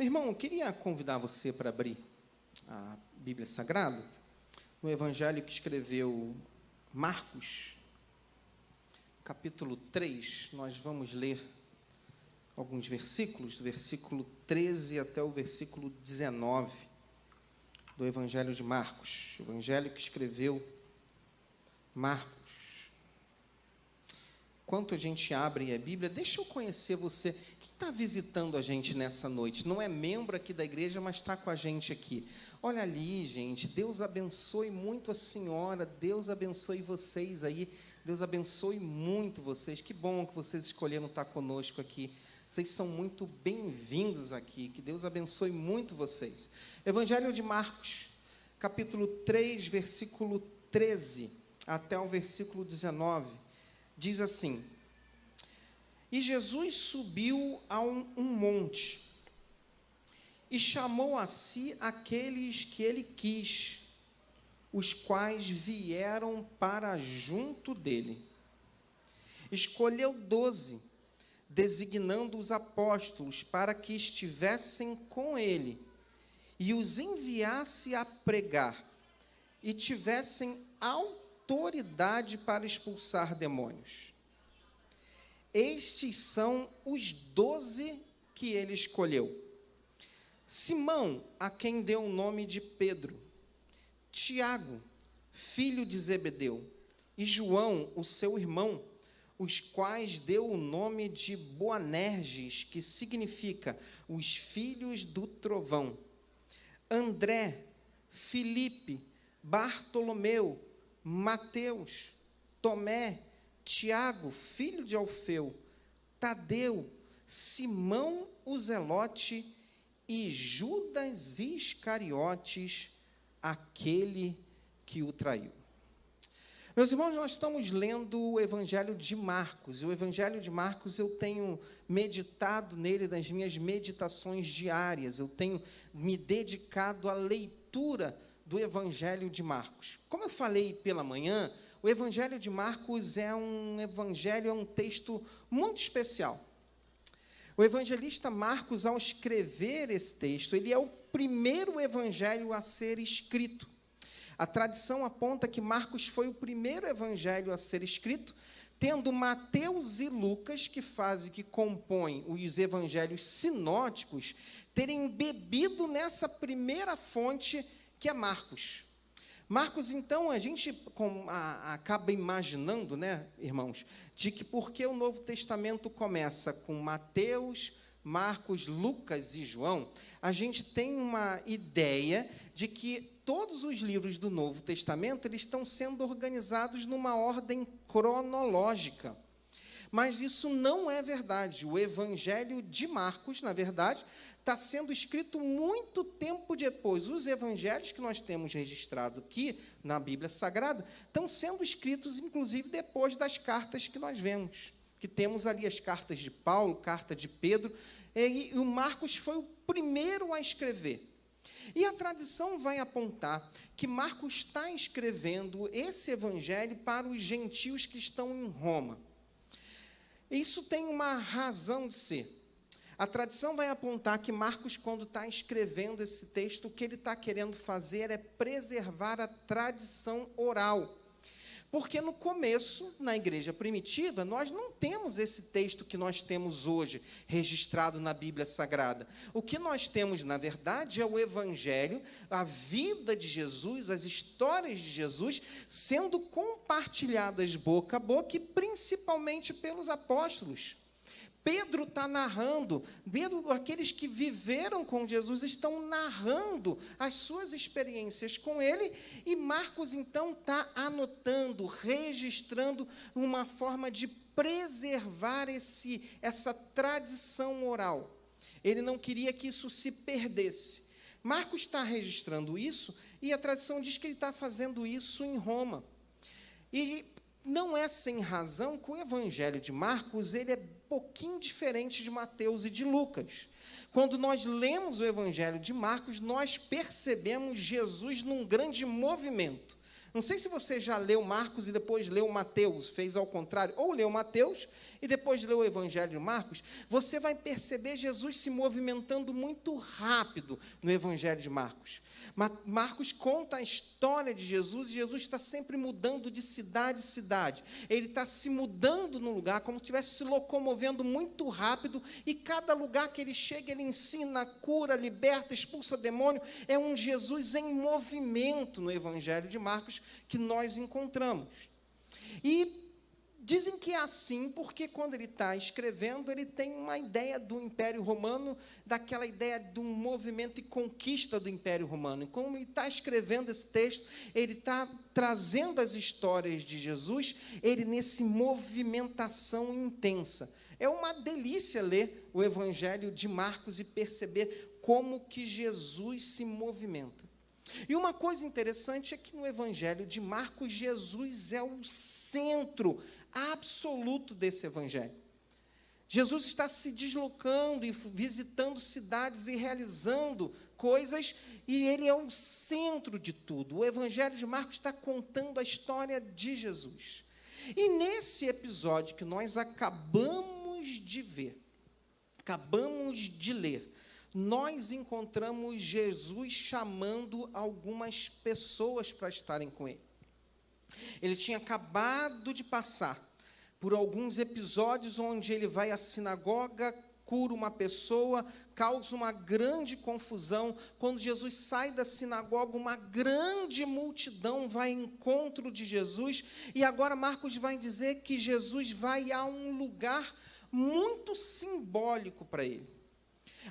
Meu irmão, eu queria convidar você para abrir a Bíblia Sagrada, no Evangelho que escreveu Marcos, capítulo 3, nós vamos ler alguns versículos, do versículo 13 até o versículo 19, do Evangelho de Marcos, Evangelho que escreveu Marcos. Enquanto a gente abre a Bíblia, deixa eu conhecer você. Quem está visitando a gente nessa noite? Não é membro aqui da igreja, mas está com a gente aqui. Olha ali, gente. Deus abençoe muito a senhora. Deus abençoe vocês aí. Deus abençoe muito vocês. Que bom que vocês escolheram estar conosco aqui. Vocês são muito bem-vindos aqui. Que Deus abençoe muito vocês. Evangelho de Marcos, capítulo 3, versículo 13 até o versículo 19. Diz assim: E Jesus subiu a um monte, e chamou a si aqueles que ele quis, os quais vieram para junto dele. Escolheu 12, designando os apóstolos para que estivessem com ele, e os enviasse a pregar, e tivessem autoridade para expulsar demônios. Estes são os 12 que ele escolheu: Simão, a quem deu o nome de Pedro, Tiago, filho de Zebedeu, e João, o seu irmão, os quais deu o nome de Boanerges, que significa os filhos do trovão, André, Filipe, Bartolomeu, Mateus, Tomé, Tiago, filho de Alfeu, Tadeu, Simão o Zelote e Judas Iscariotes, aquele que o traiu. Meus irmãos, nós estamos lendo o Evangelho de Marcos, e o Evangelho de Marcos eu tenho meditado nele nas minhas meditações diárias, eu tenho me dedicado à leitura do Evangelho de Marcos. Como eu falei pela manhã, o Evangelho de Marcos é um texto muito especial. O evangelista Marcos, ao escrever esse texto, ele é o primeiro evangelho a ser escrito. A tradição aponta que Marcos foi o primeiro evangelho a ser escrito, tendo Mateus e Lucas, que compõem os evangelhos sinóticos, terem bebido nessa primeira fonte que é Marcos. Marcos, então, a gente acaba imaginando, né, irmãos, de que porque o Novo Testamento começa com Mateus, Marcos, Lucas e João, a gente tem uma ideia de que todos os livros do Novo Testamento eles estão sendo organizados numa ordem cronológica. Mas isso não é verdade. O Evangelho de Marcos, na verdade, está sendo escrito muito tempo depois. Os evangelhos que nós temos registrado aqui na Bíblia Sagrada estão sendo escritos, inclusive, depois das cartas que nós vemos. Que temos ali as cartas de Paulo, carta de Pedro, e o Marcos foi o primeiro a escrever. E a tradição vai apontar que Marcos está escrevendo esse evangelho para os gentios que estão em Roma. Isso tem uma razão de ser. A tradição vai apontar que Marcos, quando está escrevendo esse texto, o que ele está querendo fazer é preservar a tradição oral. Porque no começo, na igreja primitiva, nós não temos esse texto que nós temos hoje, registrado na Bíblia Sagrada. O que nós temos, na verdade, é o Evangelho, a vida de Jesus, as histórias de Jesus, sendo compartilhadas boca a boca, e principalmente pelos apóstolos. Pedro está narrando, aqueles que viveram com Jesus estão narrando as suas experiências com ele, e Marcos, então, está anotando, registrando uma forma de preservar essa tradição oral. Ele não queria que isso se perdesse. Marcos está registrando isso, e a tradição diz que ele está fazendo isso em Roma. E não é sem razão que o Evangelho de Marcos ele é um pouquinho diferente de Mateus e de Lucas. Quando nós lemos o Evangelho de Marcos, nós percebemos Jesus num grande movimento. Não sei se você já leu Marcos e depois leu Mateus, fez ao contrário, ou leu Mateus e depois leu o Evangelho de Marcos, você vai perceber Jesus se movimentando muito rápido no Evangelho de Marcos. Marcos conta a história de Jesus e Jesus está sempre mudando de cidade em cidade. Ele está se mudando no lugar, como se estivesse se locomovendo muito rápido, e cada lugar que ele chega, ele ensina, cura, liberta, expulsa demônio. É um Jesus em movimento no Evangelho de Marcos que nós encontramos. E dizem que é assim porque quando ele está escrevendo, ele tem uma ideia do Império Romano, daquela ideia de um movimento e conquista do Império Romano. E como ele está escrevendo esse texto, ele está trazendo as histórias de Jesus, ele nesse movimentação intensa. É uma delícia ler o Evangelho de Marcos e perceber como que Jesus se movimenta. E uma coisa interessante é que no Evangelho de Marcos, Jesus é o centro absoluto desse Evangelho. Jesus está se deslocando e visitando cidades e realizando coisas, e ele é o centro de tudo. O Evangelho de Marcos está contando a história de Jesus. E nesse episódio que nós acabamos de ver, acabamos de ler, nós encontramos Jesus chamando algumas pessoas para estarem com ele. Ele tinha acabado de passar por alguns episódios onde ele vai à sinagoga, cura uma pessoa, causa uma grande confusão. Quando Jesus sai da sinagoga, uma grande multidão vai ao encontro de Jesus. E agora Marcos vai dizer que Jesus vai a um lugar muito simbólico para ele.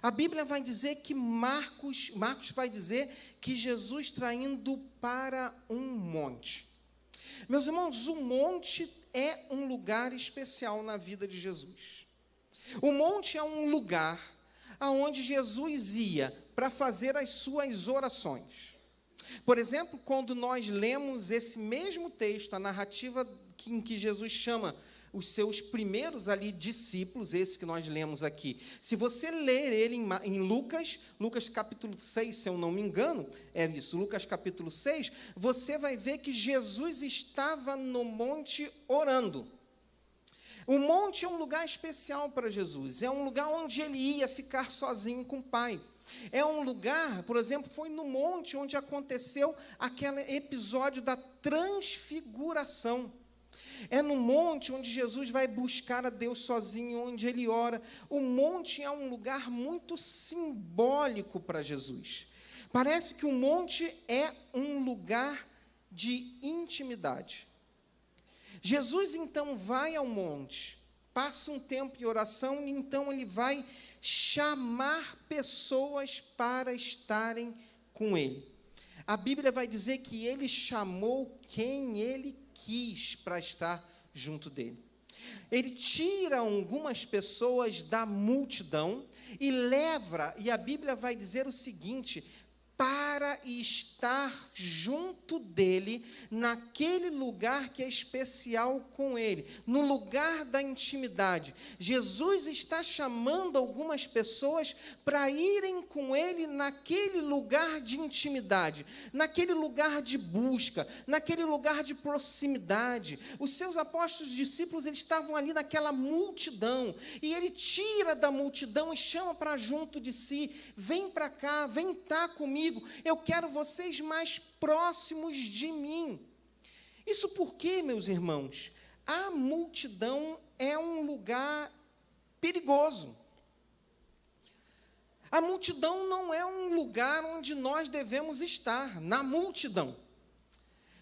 A Bíblia vai dizer que Marcos vai dizer que Jesus está indo para um monte. Meus irmãos, o monte é um lugar especial na vida de Jesus. O monte é um lugar aonde Jesus ia para fazer as suas orações. Por exemplo, quando nós lemos esse mesmo texto, a narrativa em que Jesus chama os seus primeiros ali discípulos, esse que nós lemos aqui. Se você ler ele em Lucas capítulo 6, se eu não me engano, é isso, Lucas capítulo 6, você vai ver que Jesus estava no monte orando. O monte é um lugar especial para Jesus, é um lugar onde ele ia ficar sozinho com o Pai. É um lugar, por exemplo, foi no monte onde aconteceu aquele episódio da transfiguração. É no monte onde Jesus vai buscar a Deus sozinho, onde ele ora. O monte é um lugar muito simbólico para Jesus. Parece que o monte é um lugar de intimidade. Jesus, então, vai ao monte, passa um tempo em oração, e então ele vai chamar pessoas para estarem com ele. A Bíblia vai dizer que ele chamou quem ele quis para estar junto dele. Ele tira algumas pessoas da multidão e leva, e a Bíblia vai dizer o seguinte: para estar junto dele, naquele lugar que é especial com ele, no lugar da intimidade. Jesus está chamando algumas pessoas para irem com ele naquele lugar de intimidade, naquele lugar de busca, naquele lugar de proximidade. Os seus apóstolos discípulos, eles estavam ali naquela multidão, e ele tira da multidão e chama para junto de si: vem para cá, vem estar comigo. Eu quero vocês mais próximos de mim. Isso porque, meus irmãos, a multidão é um lugar perigoso. A multidão não é um lugar onde nós devemos estar, na multidão.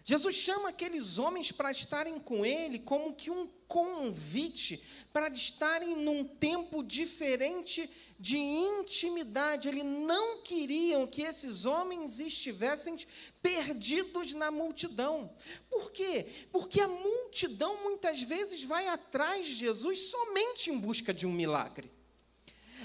Jesus chama aqueles homens para estarem com ele como que um convite para estarem num tempo diferente de intimidade. Ele não queria que esses homens estivessem perdidos na multidão. Por quê? Porque a multidão muitas vezes vai atrás de Jesus somente em busca de um milagre.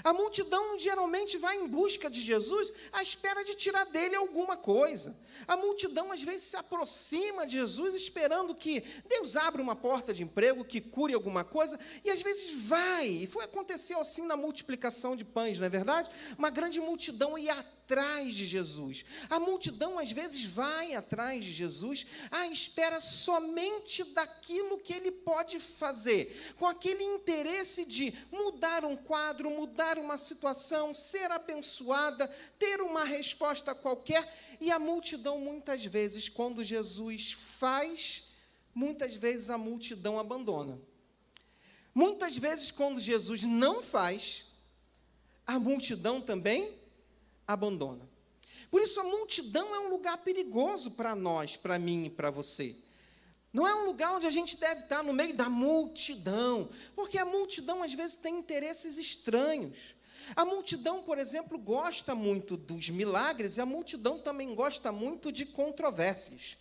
A multidão geralmente vai em busca de Jesus à espera de tirar dele alguma coisa. A multidão às vezes se aproxima de Jesus esperando que Deus abra uma porta de emprego, que cure alguma coisa, e às vezes vai. E aconteceu assim na multiplicação de pães, não é verdade? Uma grande multidão ia atrás atrás de Jesus. A multidão, às vezes, vai atrás de Jesus à espera somente daquilo que ele pode fazer, com aquele interesse de mudar um quadro, mudar uma situação, ser abençoada, ter uma resposta qualquer. E a multidão, muitas vezes, quando Jesus faz, muitas vezes a multidão abandona. Muitas vezes, quando Jesus não faz, a multidão também abandona. Por isso, a multidão é um lugar perigoso para nós, para mim e para você. Não é um lugar onde a gente deve estar no meio da multidão, porque a multidão, às vezes, tem interesses estranhos. A multidão, por exemplo, gosta muito dos milagres, e a multidão também gosta muito de controvérsias.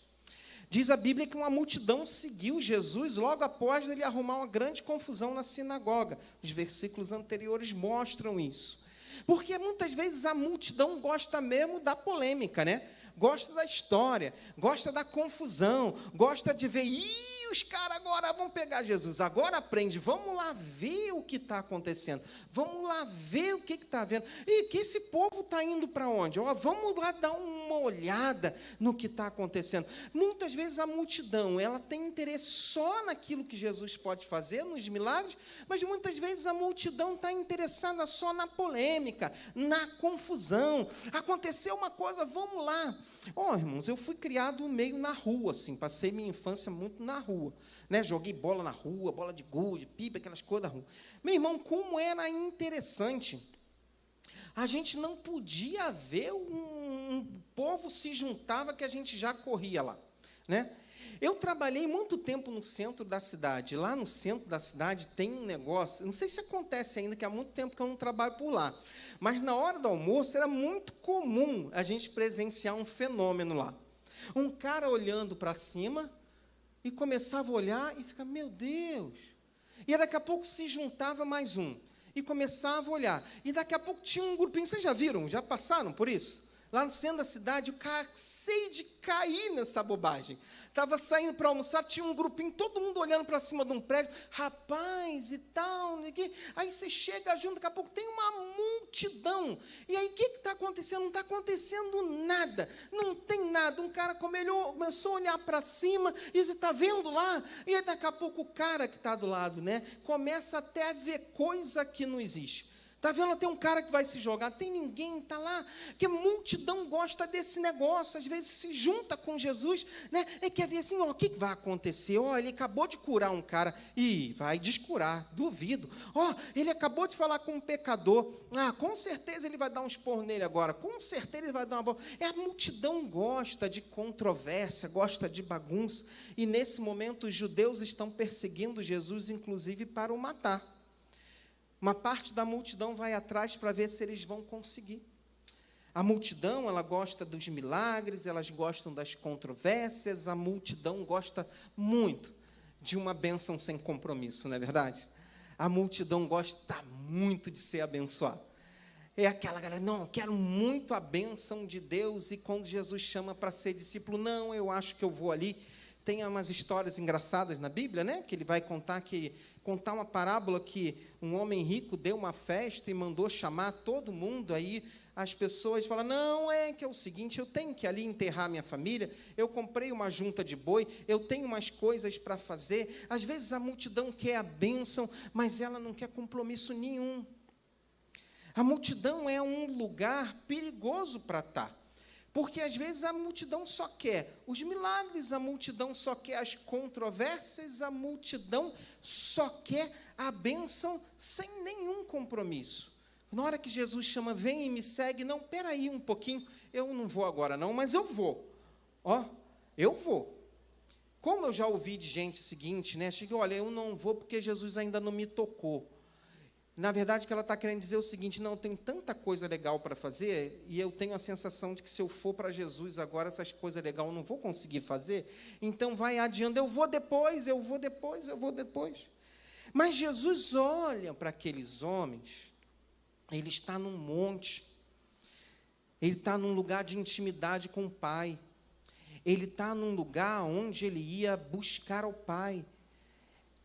Diz a Bíblia que uma multidão seguiu Jesus logo após ele arrumar uma grande confusão na sinagoga. Os versículos anteriores mostram isso. Porque muitas vezes a multidão gosta mesmo da polêmica, né? Gosta da história, gosta da confusão, gosta de ver, os caras agora vão pegar Jesus, agora aprende, vamos lá ver o que está acontecendo, vamos lá ver o que está vendo, e que esse povo está indo para onde? Vamos lá dar uma olhada no que está acontecendo. Muitas vezes a multidão, ela tem interesse só naquilo que Jesus pode fazer, nos milagres, mas muitas vezes a multidão está interessada só na polêmica, na confusão. Aconteceu uma coisa, vamos lá. Irmãos, eu fui criado meio na rua, assim, passei minha infância muito na rua, né? Joguei bola na rua, bola de gude, pipa, aquelas coisas da rua. Meu irmão, como era interessante, a gente não podia ver um povo se juntava que a gente já corria lá, né? Eu trabalhei muito tempo no centro da cidade. Lá no centro da cidade tem um negócio, não sei se acontece ainda, que há muito tempo que eu não trabalho por lá, mas na hora do almoço era muito comum a gente presenciar um fenômeno lá. Um cara olhando para cima e começava a olhar e ficava, meu Deus. E daqui a pouco se juntava mais um e começava a olhar. E daqui a pouco tinha um grupinho, vocês já viram, já passaram por isso? Lá no centro da cidade, o cara sei de cair nessa bobagem. Estava saindo para almoçar, tinha um grupinho, todo mundo olhando para cima de um prédio, rapaz e tal, aí você chega junto, daqui a pouco tem uma multidão. E aí, o que está acontecendo? Não está acontecendo nada, não tem nada. Um cara começou a olhar para cima, e você está vendo lá? E aí, daqui a pouco, o cara que está do lado, né, começa até a ver coisa que não existe. Está vendo? Tem um cara que vai se jogar, tem ninguém, está lá, que a multidão gosta desse negócio, às vezes se junta com Jesus, né? E quer ver assim, o que vai acontecer? Ele acabou de curar um cara, e vai descurar, duvido. Ele acabou de falar com um pecador, com certeza ele vai dar um esporro nele agora, com certeza ele vai dar uma bola. A multidão gosta de controvérsia, gosta de bagunça, e nesse momento os judeus estão perseguindo Jesus, inclusive para o matar. Uma parte da multidão vai atrás para ver se eles vão conseguir. A multidão, ela gosta dos milagres, elas gostam das controvérsias, a multidão gosta muito de uma bênção sem compromisso, não é verdade? A multidão gosta muito de ser abençoada. É aquela galera, não, eu quero muito a bênção de Deus, e quando Jesus chama para ser discípulo, não, eu acho que eu vou ali. Tem umas histórias engraçadas na Bíblia, né? Que ele vai contar uma parábola que um homem rico deu uma festa e mandou chamar todo mundo. Aí as pessoas falam, não, que é o seguinte, eu tenho que ali enterrar minha família, eu comprei uma junta de boi, eu tenho umas coisas para fazer. Às vezes a multidão quer a bênção, mas ela não quer compromisso nenhum. A multidão é um lugar perigoso para estar. Porque, às vezes, a multidão só quer os milagres, a multidão só quer as controvérsias, a multidão só quer a bênção sem nenhum compromisso. Na hora que Jesus chama, vem e me segue, não, peraí um pouquinho, eu não vou agora não, mas eu vou. Eu vou. Como eu já ouvi de gente seguinte, né? Chega, olha, eu não vou porque Jesus ainda não me tocou. Na verdade, o que ela está querendo dizer é o seguinte, não, tem tanta coisa legal para fazer, e eu tenho a sensação de que se eu for para Jesus agora, essas coisas legais eu não vou conseguir fazer, então vai adiando, eu vou depois. Mas Jesus olha para aqueles homens, ele está num monte, ele está num lugar de intimidade com o Pai, ele está num lugar onde ele ia buscar o Pai.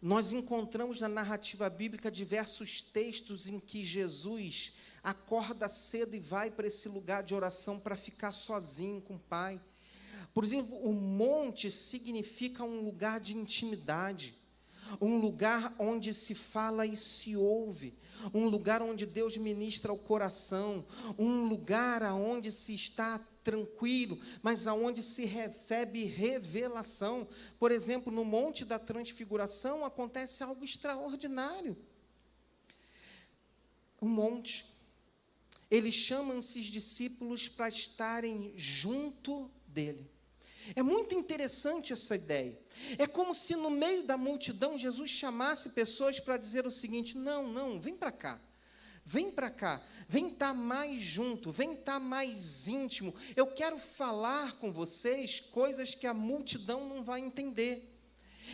Nós encontramos na narrativa bíblica diversos textos em que Jesus acorda cedo e vai para esse lugar de oração para ficar sozinho com o Pai. Por exemplo, o monte significa um lugar de intimidade, um lugar onde se fala e se ouve, um lugar onde Deus ministra o coração, um lugar onde se está tranquilo, mas aonde se recebe revelação. Por exemplo, no Monte da Transfiguração acontece algo extraordinário. Um monte. Eles chamam esses discípulos para estarem junto dele. É muito interessante essa ideia. É como se no meio da multidão Jesus chamasse pessoas para dizer o seguinte: não, vem para cá. Vem para cá, vem estar mais junto, vem estar mais íntimo. Eu quero falar com vocês coisas que a multidão não vai entender.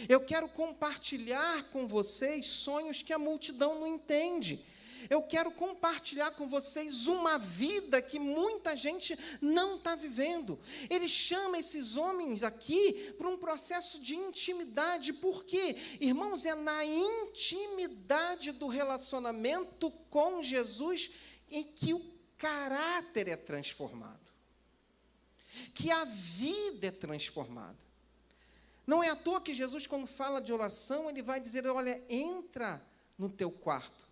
Eu quero compartilhar com vocês sonhos que a multidão não entende. Eu quero compartilhar com vocês uma vida que muita gente não está vivendo. Ele chama esses homens aqui para um processo de intimidade. Por quê? Irmãos, é na intimidade do relacionamento com Jesus em que o caráter é transformado, que a vida é transformada. Não é à toa que Jesus, quando fala de oração, ele vai dizer: olha, entra no teu quarto,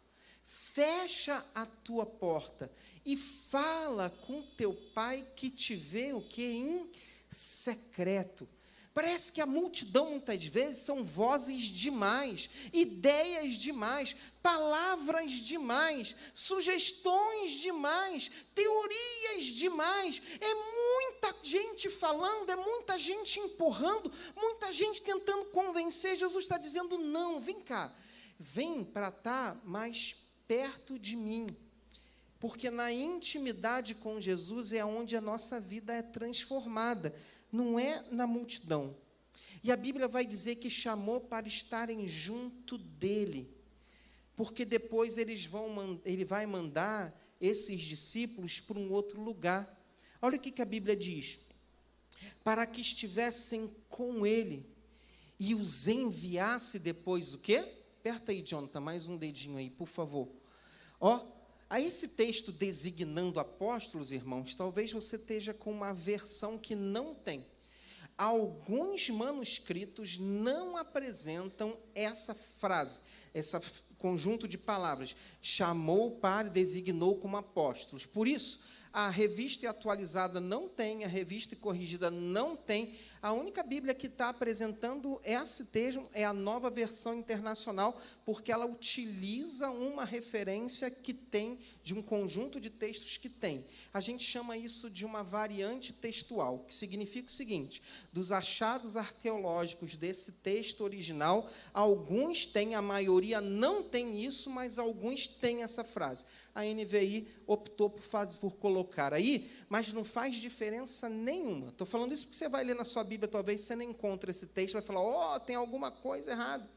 fecha a tua porta e fala com teu Pai que te vê o que? Em secreto. Parece que a multidão, muitas vezes, são vozes demais, ideias demais, palavras demais, sugestões demais, teorias demais. É muita gente falando, é muita gente empurrando, muita gente tentando convencer. Jesus está dizendo: não, vem cá, vem para estar mais perto de mim, porque na intimidade com Jesus é onde a nossa vida é transformada, não é na multidão. E a Bíblia vai dizer que chamou para estarem junto dele, porque depois ele vai mandar esses discípulos para um outro lugar. Olha o que a Bíblia diz: para que estivessem com ele e os enviasse depois o quê? Aperta aí, Jonathan, mais um dedinho aí, por favor. A esse texto designando apóstolos, irmãos, talvez você esteja com uma versão que não tem. Alguns manuscritos não apresentam essa frase, esse conjunto de palavras: chamou para, designou como apóstolos. Por isso, a revista atualizada não tem, a revista corrigida não tem. A única Bíblia que está apresentando esse termo é a Nova Versão Internacional, porque ela utiliza uma referência que tem, de um conjunto de textos que tem. A gente chama isso de uma variante textual, que significa o seguinte: dos achados arqueológicos desse texto original, alguns têm, a maioria não tem isso, mas alguns têm essa frase. A NVI optou por colocar aí, mas não faz diferença nenhuma. Estou falando isso porque você vai ler na sua Bíblia, talvez você não encontre esse texto, vai falar: tem alguma coisa errada.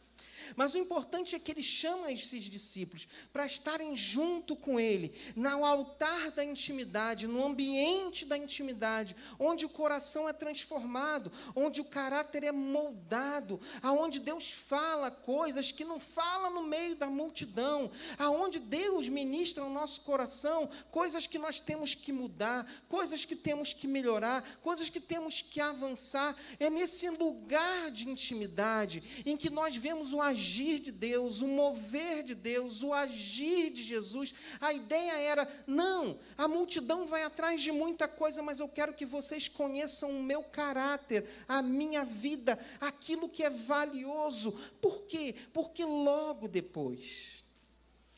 Mas o importante é que ele chama esses discípulos para estarem junto com ele, no altar da intimidade, no ambiente da intimidade, onde o coração é transformado, onde o caráter é moldado, aonde Deus fala coisas que não fala no meio da multidão, aonde Deus ministra no nosso coração coisas que nós temos que mudar, coisas que temos que melhorar, coisas que temos que avançar. É nesse lugar de intimidade em que nós vemos o agir de Deus, o mover de Deus, o agir de Jesus. A ideia era: não, a multidão vai atrás de muita coisa, mas eu quero que vocês conheçam o meu caráter, a minha vida, aquilo que é valioso. Por quê? Porque logo depois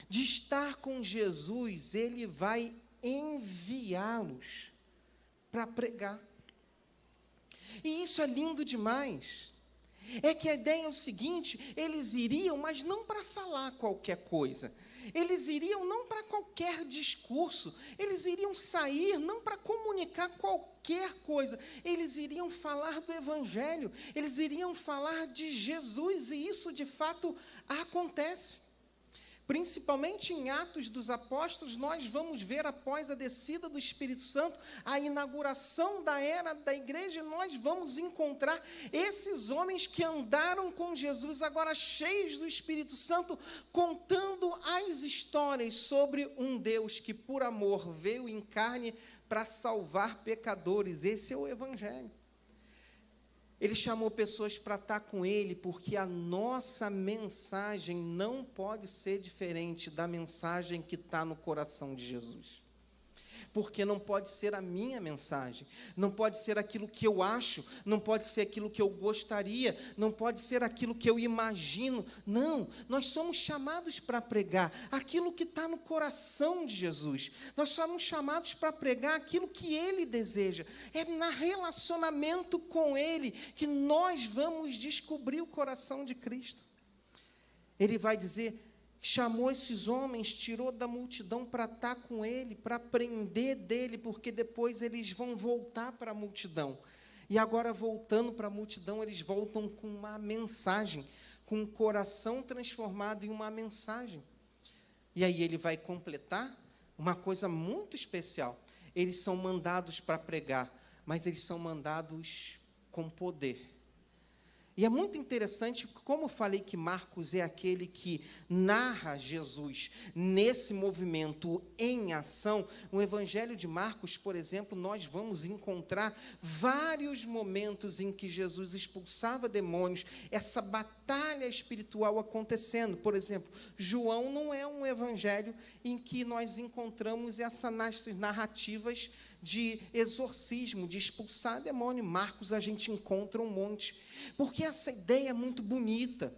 de estar com Jesus, ele vai enviá-los para pregar. E isso é lindo demais. É que a ideia é o seguinte: eles iriam, mas não para falar qualquer coisa. Eles iriam não para qualquer discurso. Eles iriam sair não para comunicar qualquer coisa. Eles iriam falar do Evangelho. Eles iriam falar de Jesus. E isso, de fato, acontece. Principalmente em Atos dos Apóstolos, nós vamos ver, após a descida do Espírito Santo, a inauguração da era da igreja, nós vamos encontrar esses homens que andaram com Jesus, agora cheios do Espírito Santo, contando as histórias sobre um Deus que, por amor, veio em carne para salvar pecadores. Esse é o Evangelho. Ele chamou pessoas para estar com ele, porque a nossa mensagem não pode ser diferente da mensagem que está no coração de Jesus. Porque não pode ser a minha mensagem, não pode ser aquilo que eu acho, não pode ser aquilo que eu gostaria, não pode ser aquilo que eu imagino. Não, nós somos chamados para pregar aquilo que está no coração de Jesus. Nós somos chamados para pregar aquilo que Ele deseja. É no relacionamento com Ele que nós vamos descobrir o coração de Cristo. Ele vai dizer: chamou esses homens, tirou da multidão para estar com ele, para aprender dele, porque depois eles vão voltar para a multidão. E agora, voltando para a multidão, eles voltam com uma mensagem, com um coração transformado em uma mensagem. E aí ele vai completar uma coisa muito especial. Eles são mandados para pregar, mas eles são mandados com poder. E é muito interessante, como eu falei que Marcos é aquele que narra Jesus nesse movimento em ação, no Evangelho de Marcos, por exemplo, nós vamos encontrar vários momentos em que Jesus expulsava demônios, essa batalha espiritual acontecendo. Por exemplo, João não é um evangelho em que nós encontramos essas narrativas de exorcismo, de expulsar demônio. Marcos a gente encontra um monte, porque essa ideia é muito bonita,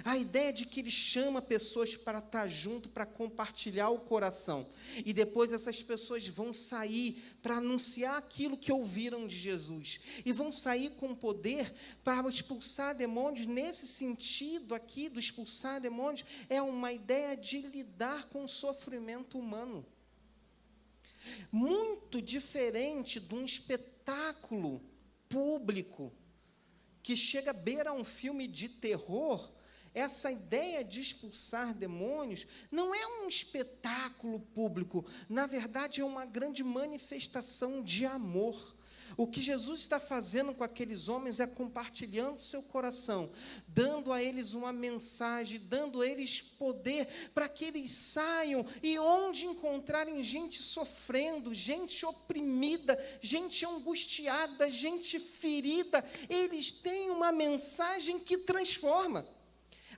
a ideia de que ele chama pessoas para estar junto, para compartilhar o coração, e depois essas pessoas vão sair para anunciar aquilo que ouviram de Jesus, e vão sair com poder para expulsar demônios. Nesse sentido aqui, do expulsar demônios, é uma ideia de lidar com o sofrimento humano, muito diferente de um espetáculo público que chega a beira um filme de terror. Essa ideia de expulsar demônios não é um espetáculo público, na verdade é uma grande manifestação de amor. O que Jesus está fazendo com aqueles homens é compartilhando seu coração, dando a eles uma mensagem, dando a eles poder para que eles saiam e onde encontrarem gente sofrendo, gente oprimida, gente angustiada, gente ferida, eles têm uma mensagem que transforma.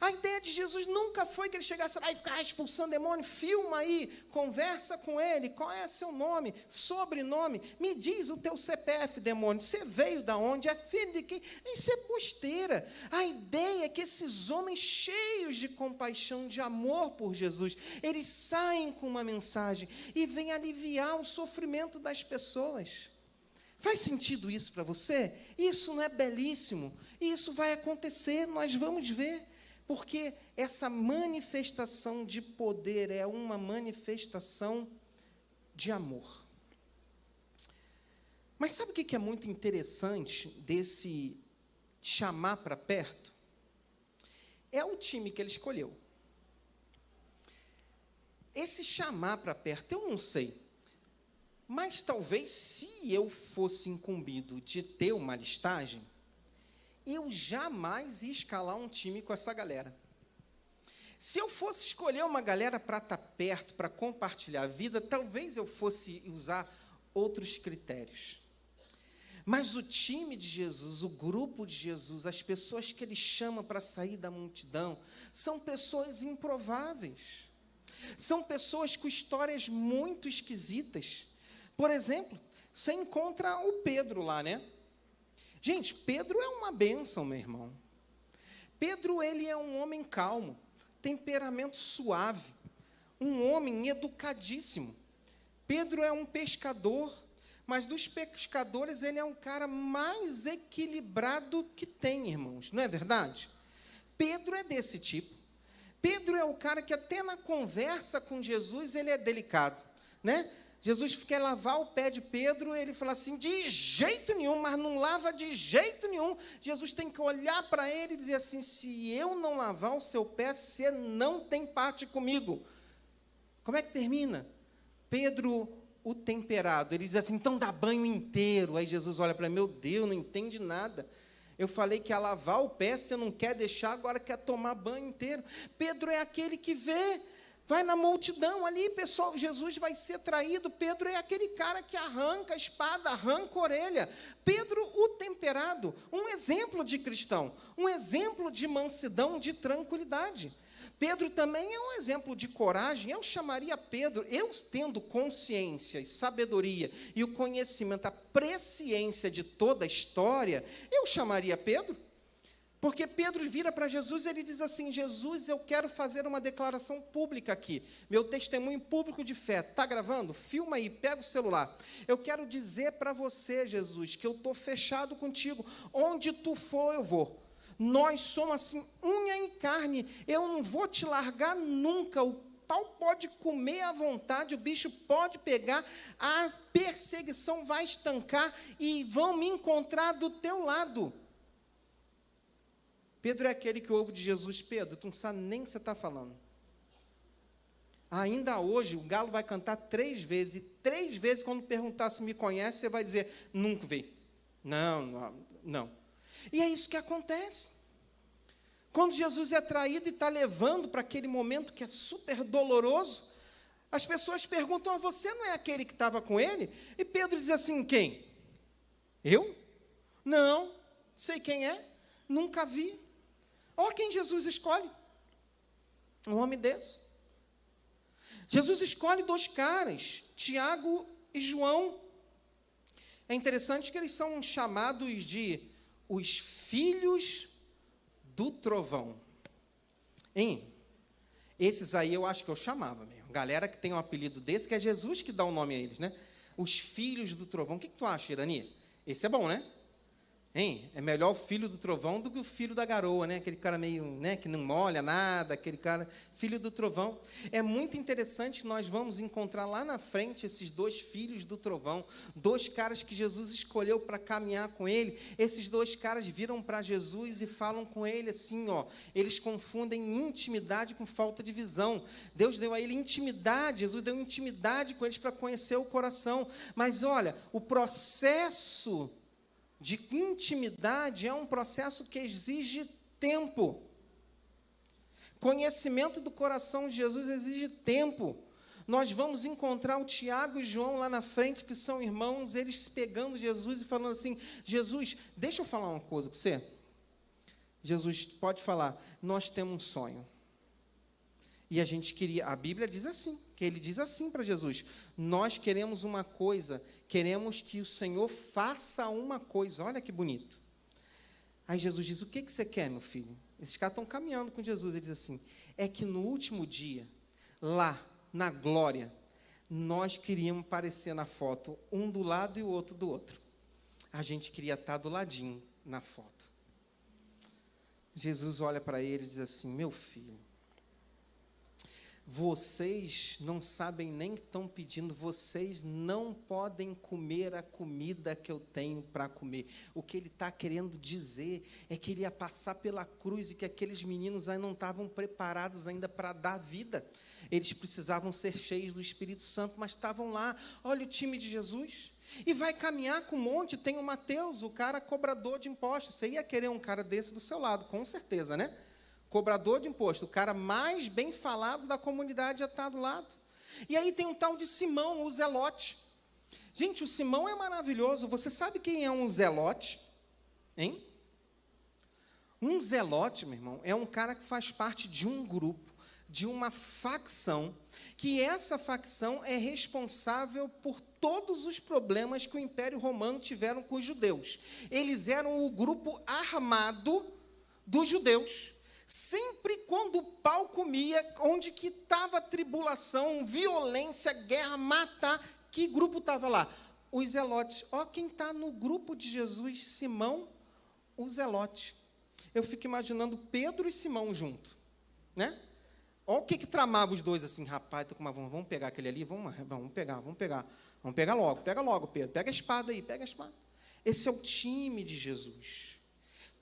A ideia de Jesus nunca foi que ele chegasse lá e ficasse expulsando demônio. Filma aí, conversa com ele, qual é seu nome, sobrenome, me diz o teu CPF, demônio, você veio da onde, é filho de quem? Isso é besteira. A ideia é que esses homens cheios de compaixão, de amor por Jesus, eles saem com uma mensagem e vêm aliviar o sofrimento das pessoas. Faz sentido isso para você? Isso não é belíssimo? Isso vai acontecer, nós vamos ver. Porque essa manifestação de poder é uma manifestação de amor. Mas sabe o que é muito interessante desse chamar para perto? É o time que ele escolheu. Esse chamar para perto, eu não sei, mas talvez se eu fosse incumbido de ter uma listagem, eu jamais ia escalar um time com essa galera. Se eu fosse escolher uma galera para estar perto, para compartilhar a vida, talvez eu fosse usar outros critérios. Mas o time de Jesus, o grupo de Jesus, as pessoas que ele chama para sair da multidão, são pessoas improváveis. São pessoas com histórias muito esquisitas. Por exemplo, você encontra o Pedro lá, né? Gente, Pedro é uma bênção, meu irmão. Pedro, ele é um homem calmo, temperamento suave, um homem educadíssimo. Pedro é um pescador, mas dos pescadores ele é um cara mais equilibrado que tem, irmãos, não é verdade? Pedro é desse tipo. Pedro é o cara que até na conversa com Jesus ele é delicado, né? Jesus quer lavar o pé de Pedro, ele fala assim, de jeito nenhum, mas não lava de jeito nenhum. Jesus tem que olhar para ele e dizer assim, se eu não lavar o seu pé, você não tem parte comigo. Como é que termina? Pedro, o temperado, ele diz assim, então dá banho inteiro. Aí Jesus olha para ele, meu Deus, não entende nada. Eu falei que ia lavar o pé, você não quer deixar, agora quer tomar banho inteiro. Pedro é aquele que vê, vai na multidão ali, pessoal, Jesus vai ser traído. Pedro é aquele cara que arranca a espada, arranca a orelha. Pedro, o temperado, um exemplo de cristão, um exemplo de mansidão, de tranquilidade. Pedro também é um exemplo de coragem. Eu chamaria Pedro, eu tendo consciência e sabedoria e o conhecimento, a presciência de toda a história, eu chamaria Pedro, porque Pedro vira para Jesus e ele diz assim, Jesus, eu quero fazer uma declaração pública aqui, meu testemunho público de fé, está gravando? Filma aí, pega o celular, eu quero dizer para você, Jesus, que eu estou fechado contigo, onde tu for eu vou. Nós somos assim, unha e carne, eu não vou te largar nunca, o pau pode comer à vontade, o bicho pode pegar, a perseguição vai estancar e vão me encontrar do teu lado. Pedro é aquele que ouve de Jesus, Pedro, tu não sabe nem o que você está falando. Ainda hoje, o galo vai cantar 3 vezes, e 3 vezes, quando perguntar se me conhece, você vai dizer, nunca vi. Não. E é isso que acontece. Quando Jesus é traído e está levando para aquele momento que é super doloroso, as pessoas perguntam, você não é aquele que estava com ele? E Pedro diz assim, quem? Eu? Não, sei quem é, nunca vi. Olha quem Jesus escolhe. Um homem desse. Jesus escolhe 2 caras, Tiago e João. É interessante que eles são chamados de os filhos do trovão. Hein? Esses aí eu acho que eu chamava mesmo. Galera que tem um apelido desse, que é Jesus que dá o nome a eles, né? Os filhos do trovão. O que tu acha, Irani? Esse é bom, né? Hein? É melhor o filho do trovão do que o filho da garoa, né? Aquele cara meio, né, que não molha nada, aquele cara, filho do trovão. É muito interessante que nós vamos encontrar lá na frente esses 2 filhos do trovão, 2 caras que Jesus escolheu para caminhar com ele. Esses 2 caras viram para Jesus e falam com ele assim, ó, eles confundem intimidade com falta de visão. Deus deu a ele intimidade, Jesus deu intimidade com eles para conhecer o coração. Mas olha, o processo de intimidade é um processo que exige tempo. Conhecimento do coração de Jesus exige tempo. Nós vamos encontrar o Tiago e João lá na frente, que são irmãos, eles pegando Jesus e falando assim, Jesus, deixa eu falar uma coisa com você. Jesus, pode falar, nós temos um sonho. E a gente queria, a Bíblia diz assim, que ele diz assim para Jesus, nós queremos uma coisa, queremos que o Senhor faça uma coisa, olha que bonito. Aí Jesus diz, o que você quer, meu filho? Esses caras estão caminhando com Jesus, ele diz assim, é que no último dia, lá, na glória, nós queríamos aparecer na foto, um do lado e o outro do outro. A gente queria estar do ladinho na foto. Jesus olha para ele e diz assim, meu filho, vocês não sabem nem que estão pedindo, vocês não podem comer a comida que eu tenho para comer. O que ele está querendo dizer é que ele ia passar pela cruz e que aqueles meninos aí não estavam preparados ainda para dar vida. Eles precisavam ser cheios do Espírito Santo, mas estavam lá. Olha o time de Jesus. E vai caminhar com um monte, tem o Mateus, o cara cobrador de impostos. Você ia querer um cara desse do seu lado, com certeza, né? Cobrador de imposto, o cara mais bem falado da comunidade já está do lado. E aí tem um tal de Simão, o Zelote. Gente, o Simão é maravilhoso. Você sabe quem é um Zelote? Hein? Um Zelote, meu irmão, é um cara que faz parte de um grupo, de uma facção, que essa facção é responsável por todos os problemas que o Império Romano tiveram com os judeus. Eles eram o grupo armado dos judeus. Sempre quando o pau comia, onde que estava tribulação, violência, guerra, matar, que grupo estava lá? Os zelotes. Ó, quem está no grupo de Jesus, Simão, o zelote. Eu fico imaginando Pedro e Simão junto, né? Olha o que tramava os dois assim, rapaz, tô com uma, vamos pegar aquele ali, vamos pegar logo, Pedro, pega a espada aí, pega a espada. Esse é o time de Jesus,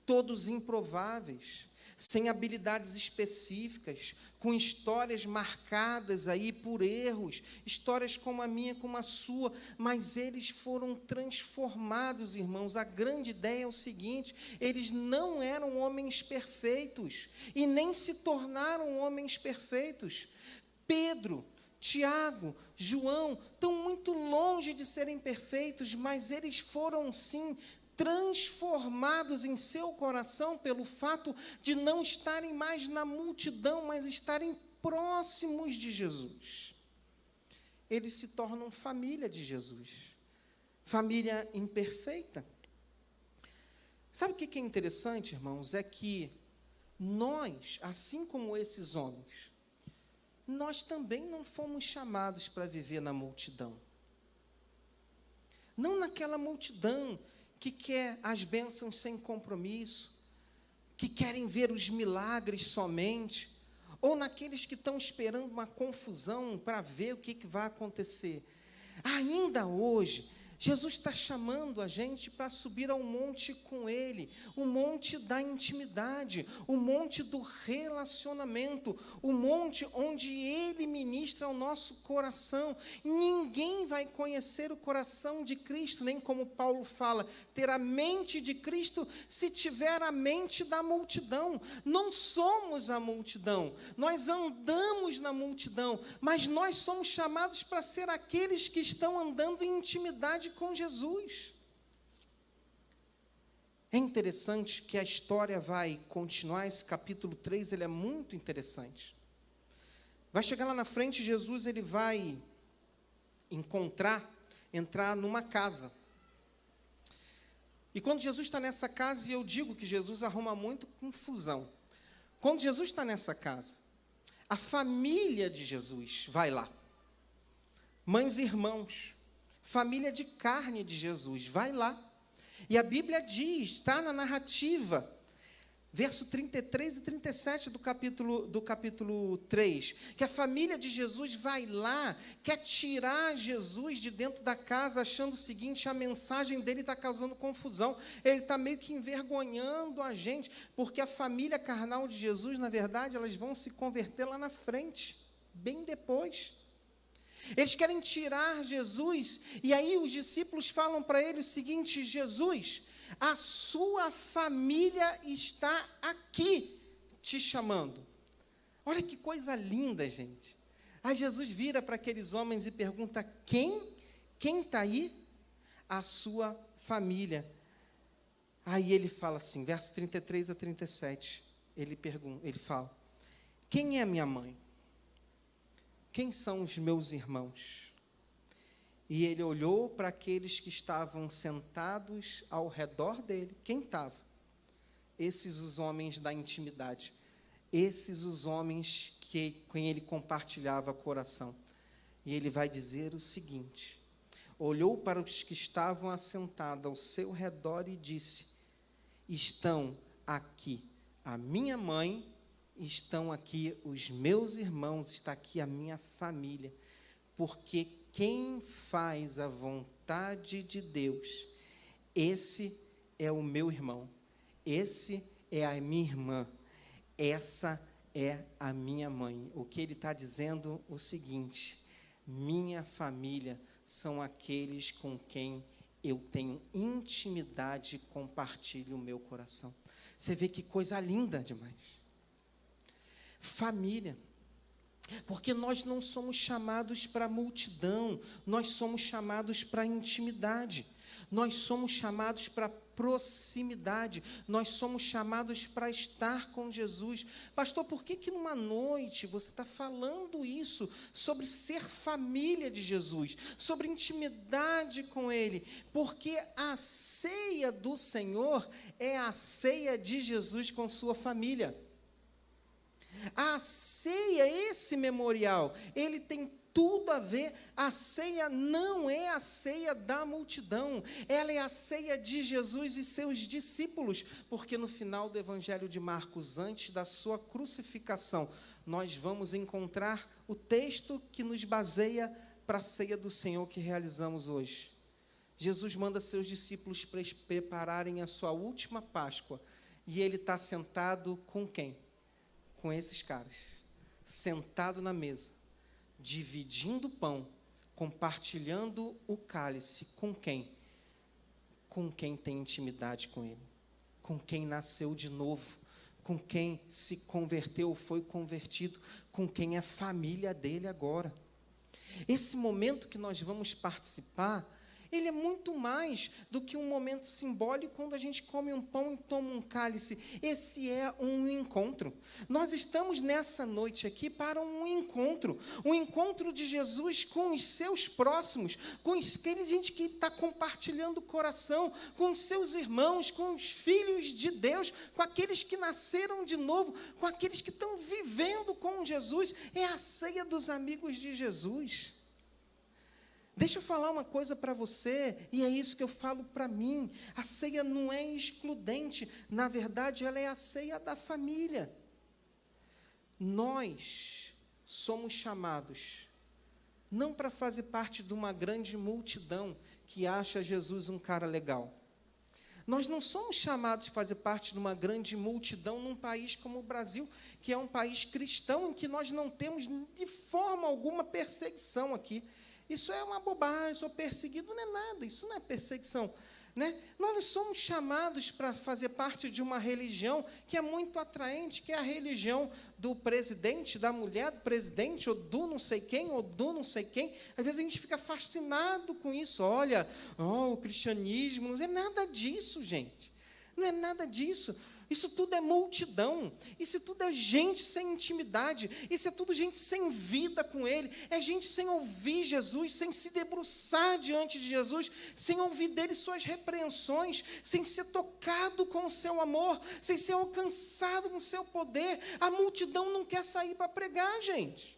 todos improváveis, sem habilidades específicas, com histórias marcadas aí por erros, histórias como a minha, como a sua, mas eles foram transformados, irmãos. A grande ideia é o seguinte: eles não eram homens perfeitos, e nem se tornaram homens perfeitos. Pedro, Tiago, João, estão muito longe de serem perfeitos, mas eles foram sim transformados em seu coração pelo fato de não estarem mais na multidão, mas estarem próximos de Jesus. Eles se tornam família de Jesus, família imperfeita. Sabe o que é interessante, irmãos? É que nós, assim como esses homens, nós também não fomos chamados para viver na multidão. Não naquela multidão que quer as bênçãos sem compromisso, que querem ver os milagres somente, ou naqueles que estão esperando uma confusão para ver o que vai acontecer. Ainda hoje, Jesus está chamando a gente para subir ao monte com Ele, o monte da intimidade, o monte do relacionamento, o monte onde Ele ministra ao nosso coração. Ninguém vai conhecer o coração de Cristo, nem como Paulo fala, ter a mente de Cristo se tiver a mente da multidão. Não somos a multidão, nós andamos na multidão, mas nós somos chamados para ser aqueles que estão andando em intimidade com Jesus. É interessante que a história vai continuar. Esse capítulo 3, ele é muito interessante. Vai chegar lá na frente, Jesus ele vai entrar numa casa. E quando Jesus está nessa casa, e eu digo que Jesus arruma muito confusão. Quando Jesus está nessa casa, a família de Jesus vai lá. Mães e irmãos, família de carne de Jesus, vai lá. E a Bíblia diz, está na narrativa, verso 33 e 37 do capítulo 3, que a família de Jesus vai lá, quer tirar Jesus de dentro da casa, achando o seguinte: a mensagem dele está causando confusão, ele está meio que envergonhando a gente, porque a família carnal de Jesus, na verdade, elas vão se converter lá na frente, bem depois. Eles querem tirar Jesus, e aí os discípulos falam para ele o seguinte: Jesus, a sua família está aqui te chamando. Olha que coisa linda, gente. Aí Jesus vira para aqueles homens e pergunta: quem está aí? A sua família. Aí ele fala assim, verso 33 a 37, ele fala: quem é minha mãe? Quem são os meus irmãos? E ele olhou para aqueles que estavam sentados ao redor dele. Quem estava? Esses os homens da intimidade. Esses os homens com ele compartilhava coração. E ele vai dizer o seguinte: olhou para os que estavam assentados ao seu redor e disse: estão aqui a minha mãe, estão aqui os meus irmãos, está aqui a minha família, porque quem faz a vontade de Deus, esse é o meu irmão, esse é a minha irmã, essa é a minha mãe. O que ele está dizendo é o seguinte: minha família são aqueles com quem eu tenho intimidade e compartilho o meu coração. Você vê que coisa linda demais. Família, porque nós não somos chamados para multidão, nós somos chamados para intimidade, nós somos chamados para proximidade, nós somos chamados para estar com Jesus. Pastor, por que numa noite você está falando isso, sobre ser família de Jesus, sobre intimidade com Ele? Porque a ceia do Senhor é a ceia de Jesus com sua família. A ceia, esse memorial, ele tem tudo a ver. A ceia não é a ceia da multidão, ela é a ceia de Jesus e seus discípulos, porque no final do Evangelho de Marcos, antes da sua crucificação, nós vamos encontrar o texto que nos baseia para a ceia do Senhor que realizamos hoje. Jesus manda seus discípulos prepararem a sua última Páscoa, e ele está sentado com quem? Com esses caras, sentado na mesa, dividindo o pão, compartilhando o cálice, com quem? Com quem tem intimidade com ele, com quem nasceu de novo, com quem se converteu, foi convertido, com quem é família dele agora. Esse momento que nós vamos participar, ele é muito mais do que um momento simbólico quando a gente come um pão e toma um cálice.Esse é um encontro. Nós estamos nessa noite aqui para um encontro de Jesus com os seus próximos, com aquele gente que está compartilhando o coração, com os seus irmãos, com os filhos de Deus, com aqueles que nasceram de novo, com aqueles que estão vivendo com Jesus. É a ceia dos amigos de Jesus. Deixa eu falar uma coisa para você, e é isso que eu falo para mim. A ceia não é excludente, na verdade, ela é a ceia da família. Nós somos chamados, não para fazer parte de uma grande multidão que acha Jesus um cara legal. Nós não somos chamados a fazer parte de uma grande multidão num país como o Brasil, que é um país cristão, em que nós não temos de forma alguma perseguição aqui. Isso é uma bobagem, sou perseguido, não é nada, isso não é perseguição, né? Nós não somos chamados para fazer parte de uma religião que é muito atraente, que é a religião do presidente, da mulher do presidente, ou do não sei quem, ou do não sei quem. Às vezes a gente fica fascinado com isso, olha, o cristianismo, não é nada disso, gente, não é nada disso. Isso tudo é multidão, isso tudo é gente sem intimidade, isso é tudo gente sem vida com Ele, é gente sem ouvir Jesus, sem se debruçar diante de Jesus, sem ouvir dele suas repreensões, sem ser tocado com o seu amor, sem ser alcançado com o seu poder. A multidão não quer sair para pregar, gente.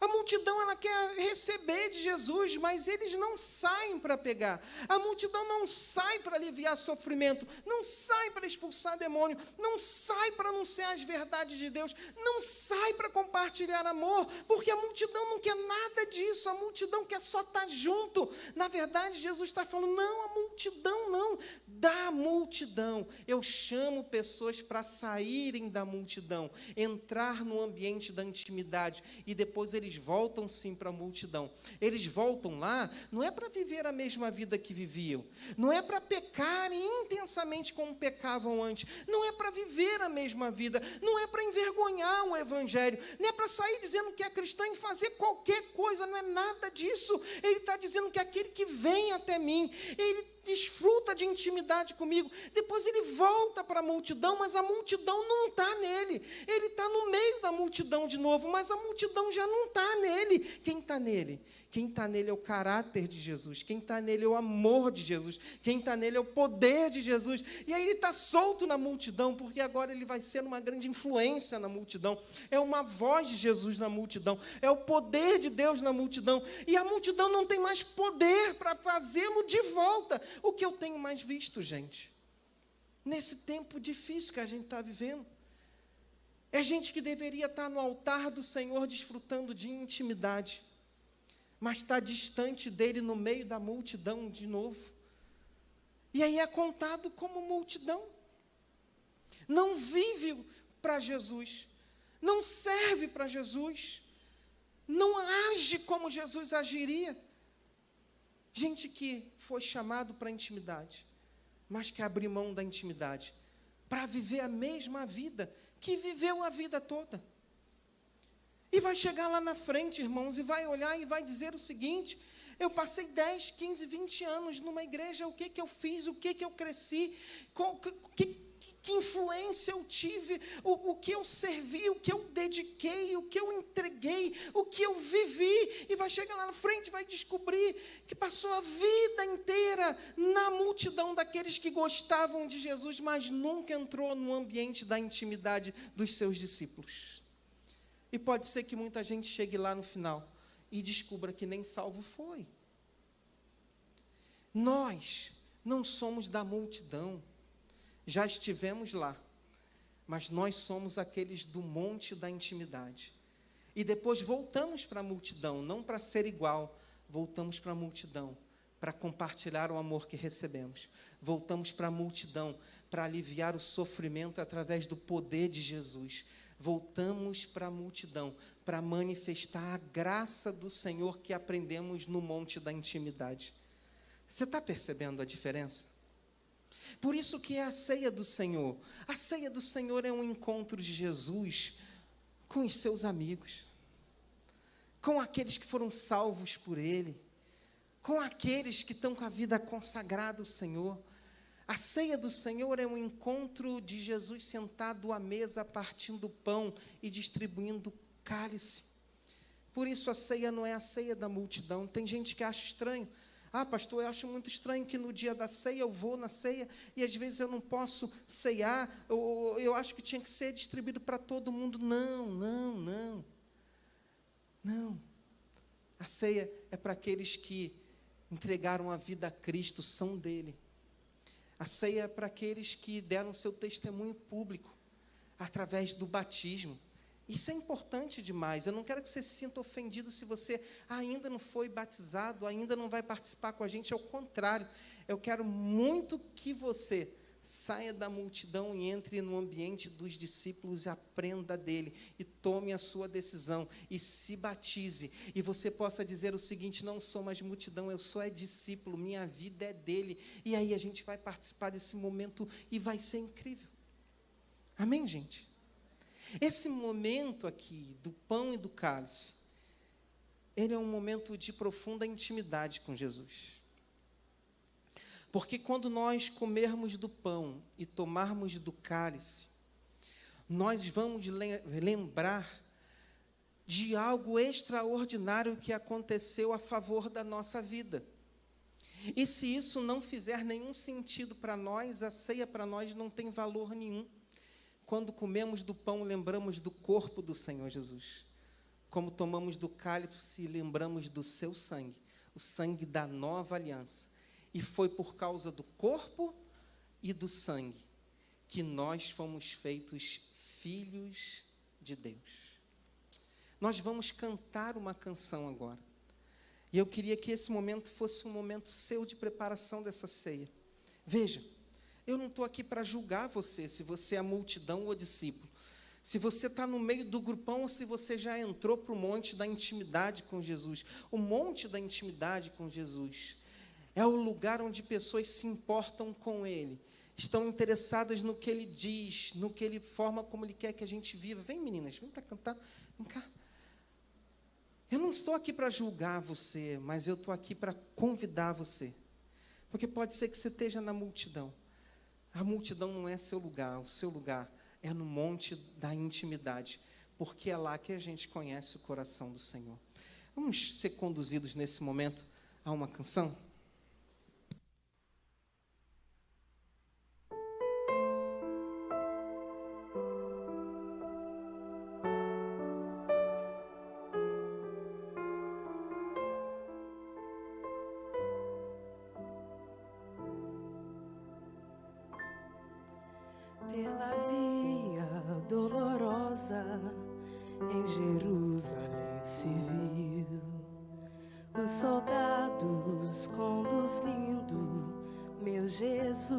A multidão, ela quer receber de Jesus, mas eles não saem para pegar. A multidão não sai para aliviar sofrimento, não sai para expulsar demônio, não sai para anunciar as verdades de Deus, não sai para compartilhar amor, porque a multidão não quer nada disso, a multidão quer só estar junto. Na verdade, Jesus está falando, não, a multidão não, da multidão. Eu chamo pessoas para saírem da multidão, entrar no ambiente da intimidade, e depois eles voltam sim para a multidão. Eles voltam lá, não é para viver a mesma vida que viviam, não é para pecarem intensamente como pecavam antes, não é para viver a mesma vida, não é para envergonhar o evangelho, não é para sair dizendo que é cristão e fazer qualquer coisa, não é nada disso. Ele está dizendo que aquele que vem até mim, ele desfruta de intimidade comigo, depois ele volta para a multidão, mas a multidão não está nele, ele está no meio da multidão de novo, mas a multidão já não está nele. Quem está nele? Quem está nele é o caráter de Jesus, quem está nele é o amor de Jesus, quem está nele é o poder de Jesus, e aí ele está solto na multidão, porque agora ele vai ser uma grande influência na multidão, é uma voz de Jesus na multidão, é o poder de Deus na multidão, e a multidão não tem mais poder para fazê-lo de volta. O que eu tenho mais visto, gente, nesse tempo difícil que a gente está vivendo, é gente que deveria estar no altar do Senhor desfrutando de intimidade, mas está distante dele no meio da multidão de novo. E aí é contado como multidão. Não vive para Jesus, não serve para Jesus, não age como Jesus agiria. Gente que foi chamado para a intimidade, mas que abriu mão da intimidade para viver a mesma vida que viveu a vida toda. E vai chegar lá na frente, irmãos, e vai olhar e vai dizer o seguinte: eu passei 10, 15, 20 anos numa igreja, o que eu fiz, o que eu cresci, que influência eu tive, o que eu servi, o que eu dediquei, o que eu entreguei, o que eu vivi. E vai chegar lá na frente e vai descobrir que passou a vida inteira na multidão daqueles que gostavam de Jesus, mas nunca entrou no ambiente da intimidade dos seus discípulos. E pode ser que muita gente chegue lá no final e descubra que nem salvo foi. Nós não somos da multidão, já estivemos lá, mas nós somos aqueles do monte da intimidade. E depois voltamos para a multidão, não para ser igual, voltamos para a multidão, para compartilhar o amor que recebemos. Voltamos para a multidão, para aliviar o sofrimento através do poder de Jesus. Voltamos para a multidão, para manifestar a graça do Senhor que aprendemos no monte da intimidade. Você está percebendo a diferença? Por isso que é a ceia do Senhor. A ceia do Senhor é um encontro de Jesus com os seus amigos, com aqueles que foram salvos por Ele, com aqueles que estão com a vida consagrada ao Senhor. A ceia do Senhor é um encontro de Jesus sentado à mesa, partindo o pão e distribuindo o cálice. Por isso a ceia não é a ceia da multidão. Tem gente que acha estranho. Ah, pastor, eu acho muito estranho que no dia da ceia eu vou na ceia e às vezes eu não posso ceiar, eu acho que tinha que ser distribuído para todo mundo. Não. A ceia é para aqueles que entregaram a vida a Cristo, são dele. A ceia é para aqueles que deram seu testemunho público através do batismo. Isso é importante demais. Eu não quero que você se sinta ofendido se você ainda não foi batizado, ainda não vai participar com a gente. Ao contrário, eu quero muito que você saia da multidão e entre no ambiente dos discípulos e aprenda dele, e tome a sua decisão, e se batize, e você possa dizer o seguinte: não sou mais multidão, eu sou discípulo, minha vida é dele, e aí a gente vai participar desse momento, e vai ser incrível. Amém, gente? Esse momento aqui, do pão e do cálice, ele é um momento de profunda intimidade com Jesus. Porque quando nós comermos do pão e tomarmos do cálice, nós vamos lembrar de algo extraordinário que aconteceu a favor da nossa vida. E se isso não fizer nenhum sentido para nós, a ceia para nós não tem valor nenhum. Quando comemos do pão, lembramos do corpo do Senhor Jesus. Como tomamos do cálice, lembramos do seu sangue, o sangue da nova aliança. E foi por causa do corpo e do sangue que nós fomos feitos filhos de Deus. Nós vamos cantar uma canção agora. E eu queria que esse momento fosse um momento seu de preparação dessa ceia. Veja, eu não estou aqui para julgar você, se você é multidão ou discípulo. Se você está no meio do grupão ou se você já entrou para o monte da intimidade com Jesus. O monte da intimidade com Jesus é o lugar onde pessoas se importam com Ele, estão interessadas no que Ele diz, no que Ele forma, como Ele quer que a gente viva. Vem, meninas, vem para cantar, vem cá. Eu não estou aqui para julgar você, mas eu estou aqui para convidar você. Porque pode ser que você esteja na multidão. A multidão não é seu lugar, o seu lugar é no monte da intimidade, porque é lá que a gente conhece o coração do Senhor. Vamos ser conduzidos nesse momento a uma canção? Pela via dolorosa em Jerusalém se viu os soldados conduzindo meu Jesus,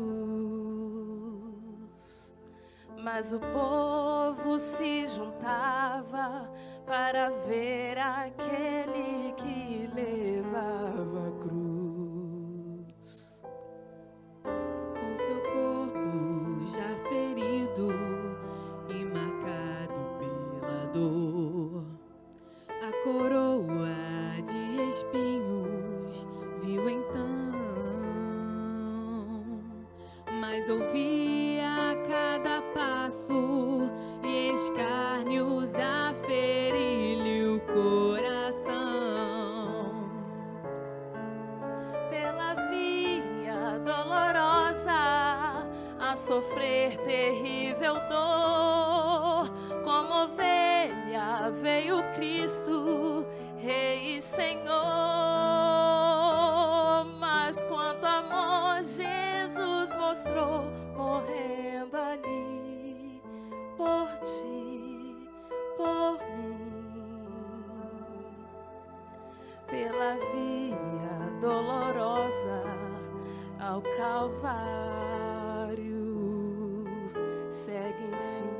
mas o povo se juntava para ver aquele que levava a cruz. Ferido e marcado pela dor, a coroa de espinhos viu então, mas ouvia a cada passo e escárnios a ferir-lhe o coração. Pela via dolorosa a sofrer terrível dor, como ovelha veio Cristo, Rei e Senhor. Mas quanto amor Jesus mostrou, morrendo ali ao Calvário, segue enfim.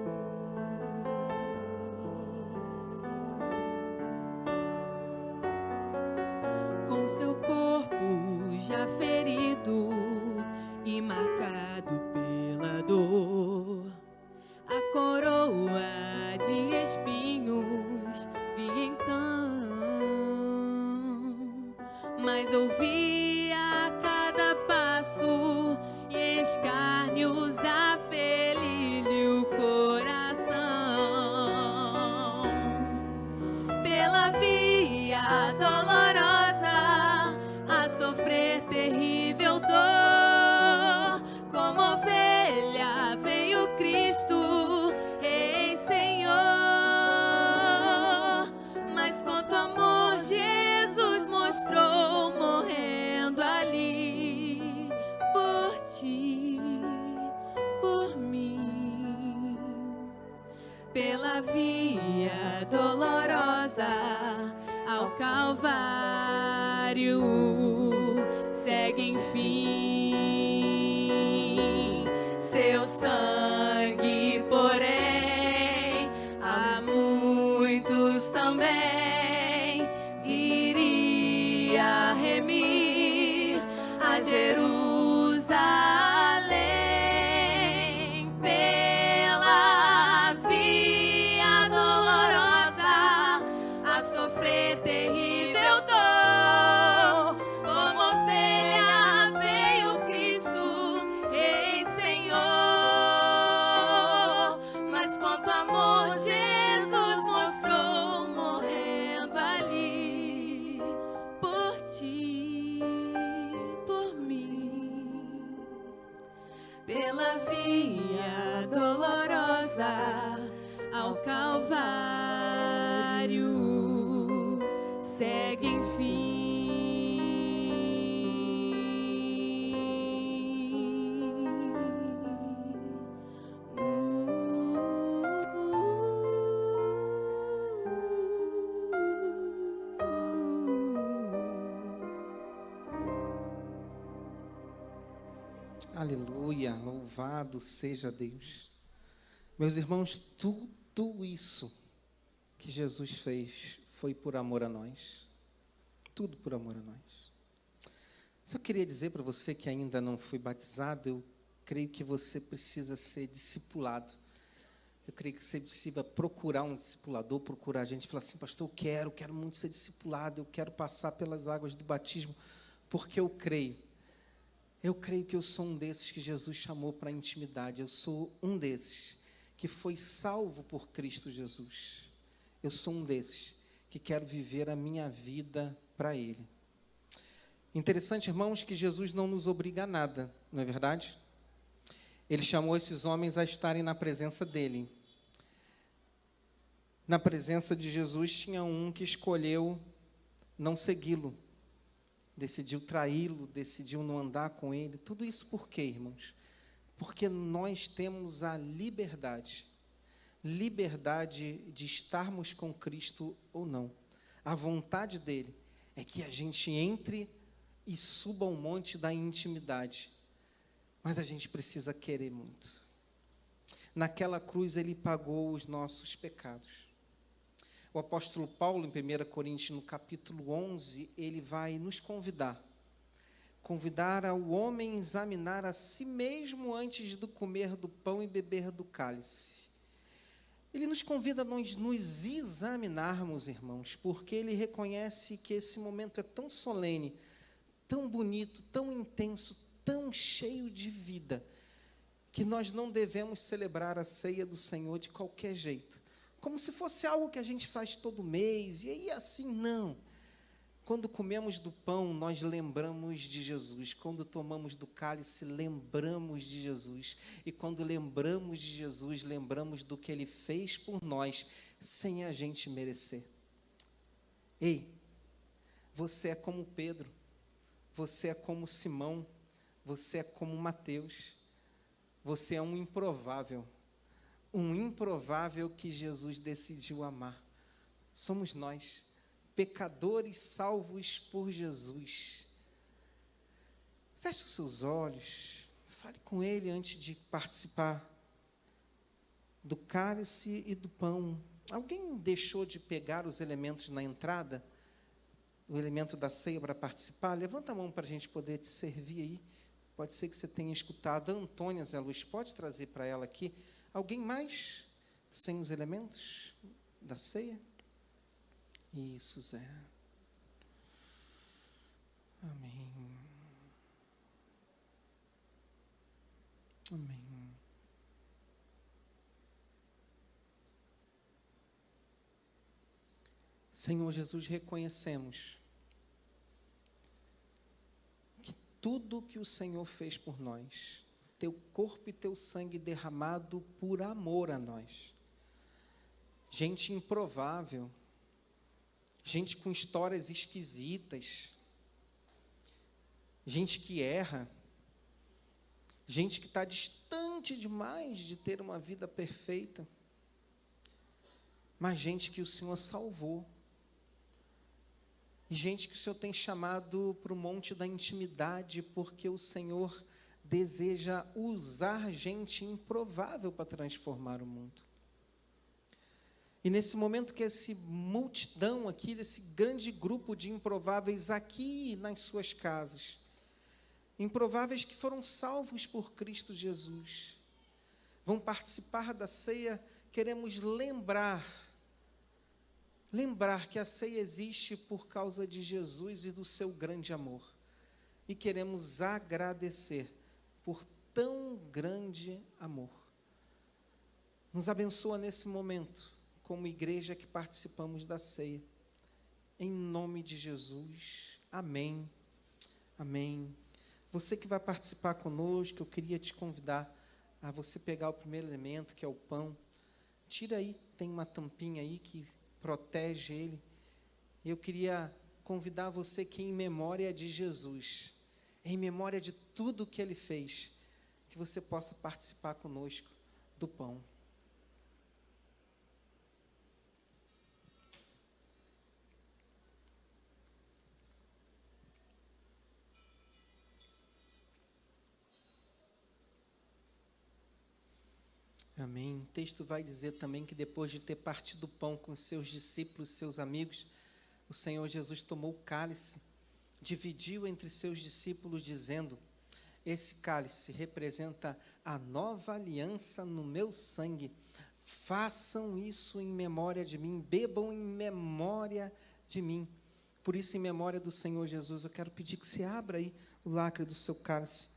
Com seu corpo já ferido e marcado pela dor, a coroa de espinhos vi então, mas ouvia a cada passo e escárnios aferir-lhe o coração. Pela via dolorosa a sofrer terrível dor, como ovelha veio Cristo, Rei Senhor. Mas quanto amor Jesus mostrou morrendo ali por ti, por mim. Pela via dolorosa ao Calvário, segue enfim. Seu sangue, porém, a muitos também viria remir a Jerusalém. Pela via dolorosa a sofrer terrível dor, como ovelha veio Cristo, Rei Senhor. Mas quanto amor Jesus mostrou morrendo ali por ti, por mim. Pela via dolorosa ao Calvário, segue enfim. Aleluia, louvado seja Deus. Meus irmãos, tudo isso que Jesus fez foi por amor a nós. Tudo por amor a nós. Só queria dizer para você que ainda não foi batizado, eu creio que você precisa ser discipulado. Eu creio que você precisa procurar um discipulador, procurar gente e falar assim: pastor, eu quero muito ser discipulado, eu quero passar pelas águas do batismo, porque eu creio que eu sou um desses que Jesus chamou para a intimidade. Eu sou um desses que foi salvo por Cristo Jesus. Eu sou um desses que quero viver a minha vida para Ele. Interessante, irmãos, que Jesus não nos obriga a nada, não é verdade? Ele chamou esses homens a estarem na presença dEle. Na presença de Jesus tinha um que escolheu não segui-lo, decidiu traí-lo, decidiu não andar com ele. Tudo isso por quê, irmãos? Porque nós temos a liberdade de estarmos com Cristo ou não. A vontade dele é que a gente entre e suba ao monte da intimidade, mas a gente precisa querer muito. Naquela cruz ele pagou os nossos pecados. O apóstolo Paulo, em 1 Coríntios, no capítulo 11, ele vai nos convidar ao homem examinar a si mesmo antes de comer do pão e beber do cálice. Ele nos convida a nós nos examinarmos, irmãos, porque ele reconhece que esse momento é tão solene, tão bonito, tão intenso, tão cheio de vida, que nós não devemos celebrar a ceia do Senhor de qualquer jeito, como se fosse algo que a gente faz todo mês, e aí assim, não. Quando comemos do pão, nós lembramos de Jesus. Quando tomamos do cálice, lembramos de Jesus. E quando lembramos de Jesus, lembramos do que Ele fez por nós, sem a gente merecer. Ei, você é como Pedro, você é como Simão, você é como Mateus, você é um improvável que Jesus decidiu amar. Somos nós, pecadores salvos por Jesus. Feche os seus olhos, fale com Ele antes de participar do cálice e do pão. Alguém deixou de pegar os elementos na entrada, o elemento da ceia para participar? Levanta a mão para a gente poder te servir aí. Pode ser que você tenha escutado. A Antônia, Zé Luiz, pode trazer para ela aqui. Alguém mais sem os elementos da ceia? Isso, Zé. Amém. Amém. Senhor Jesus, reconhecemos que tudo que o Senhor fez por nós, teu corpo e teu sangue derramado por amor a nós. Gente improvável, gente com histórias esquisitas, gente que erra, gente que está distante demais de ter uma vida perfeita, mas gente que o Senhor salvou, e gente que o Senhor tem chamado para o monte da intimidade, porque o Senhor deseja usar gente improvável para transformar o mundo. E nesse momento que esse multidão aqui, desse grande grupo de improváveis aqui nas suas casas, improváveis que foram salvos por Cristo Jesus, vão participar da ceia, queremos lembrar que a ceia existe por causa de Jesus e do seu grande amor. E queremos agradecer por tão grande amor. Nos abençoa nesse momento, como igreja que participamos da ceia. Em nome de Jesus. Amém. Amém. Você que vai participar conosco, eu queria te convidar a você pegar o primeiro elemento, que é o pão. Tira aí, tem uma tampinha aí que protege ele. Eu queria convidar você que em memória de Jesus, em memória de tudo que ele fez, que você possa participar conosco do pão. Amém. O texto vai dizer também que depois de ter partido o pão com seus discípulos, seus amigos, o Senhor Jesus tomou o cálice, dividiu entre seus discípulos, dizendo: esse cálice representa a nova aliança no meu sangue. Façam isso em memória de mim, bebam em memória de mim. Por isso, em memória do Senhor Jesus, eu quero pedir que você abra aí o lacre do seu cálice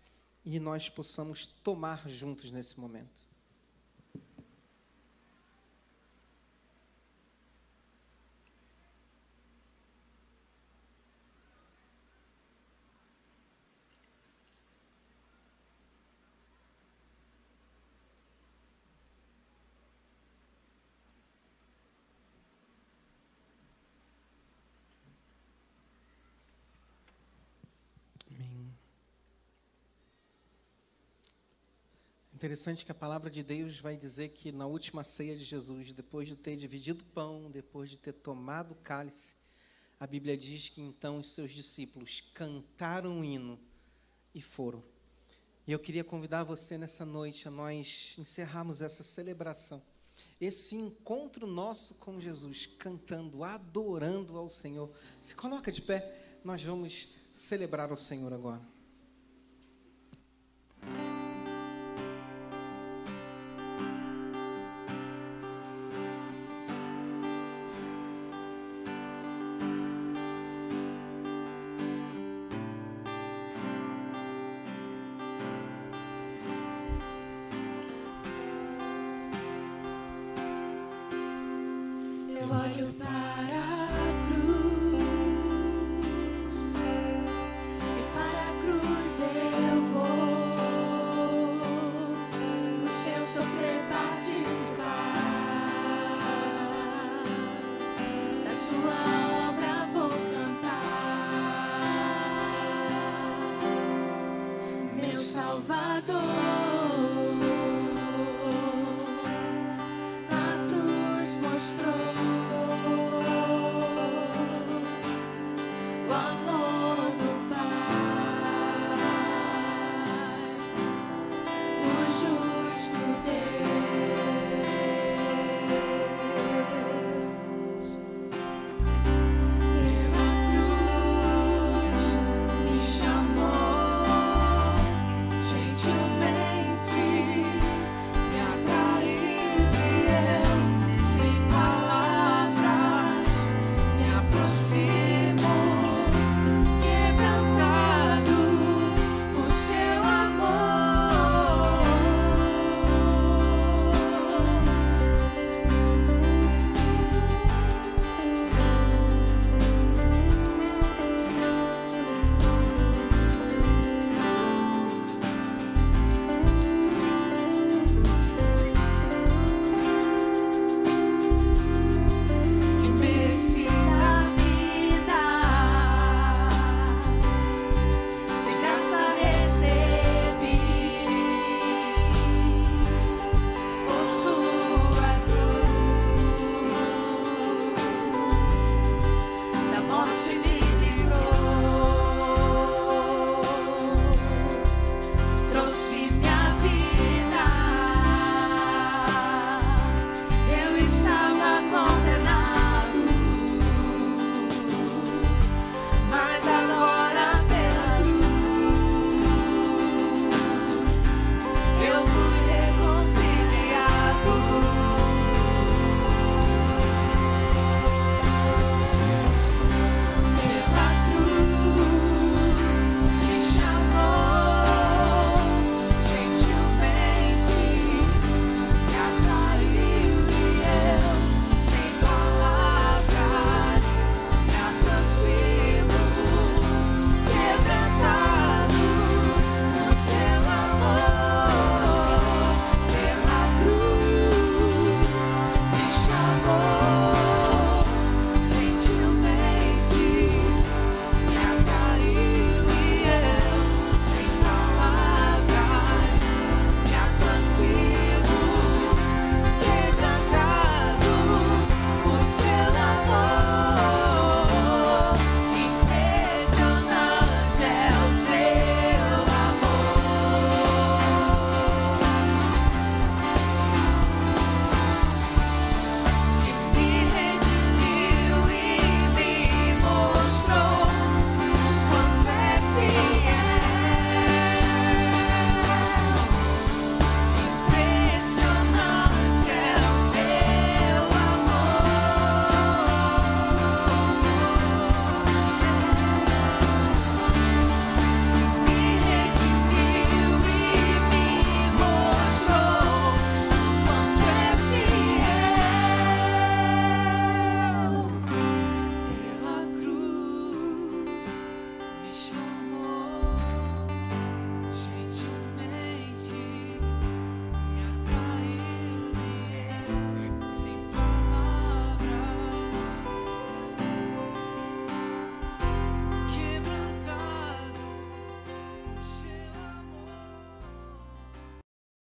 e nós possamos tomar juntos nesse momento. Interessante que a palavra de Deus vai dizer que na última ceia de Jesus, depois de ter dividido o pão, depois de ter tomado o cálice, a Bíblia diz que então os seus discípulos cantaram um hino e foram. E eu queria convidar você nessa noite a nós encerrarmos essa celebração, esse encontro nosso com Jesus, cantando, adorando ao Senhor. Se coloca de pé, nós vamos celebrar ao Senhor agora. Olho para a cruz, e para a cruz eu vou, do seu sofrer participar, da sua obra vou cantar, meu Salvador.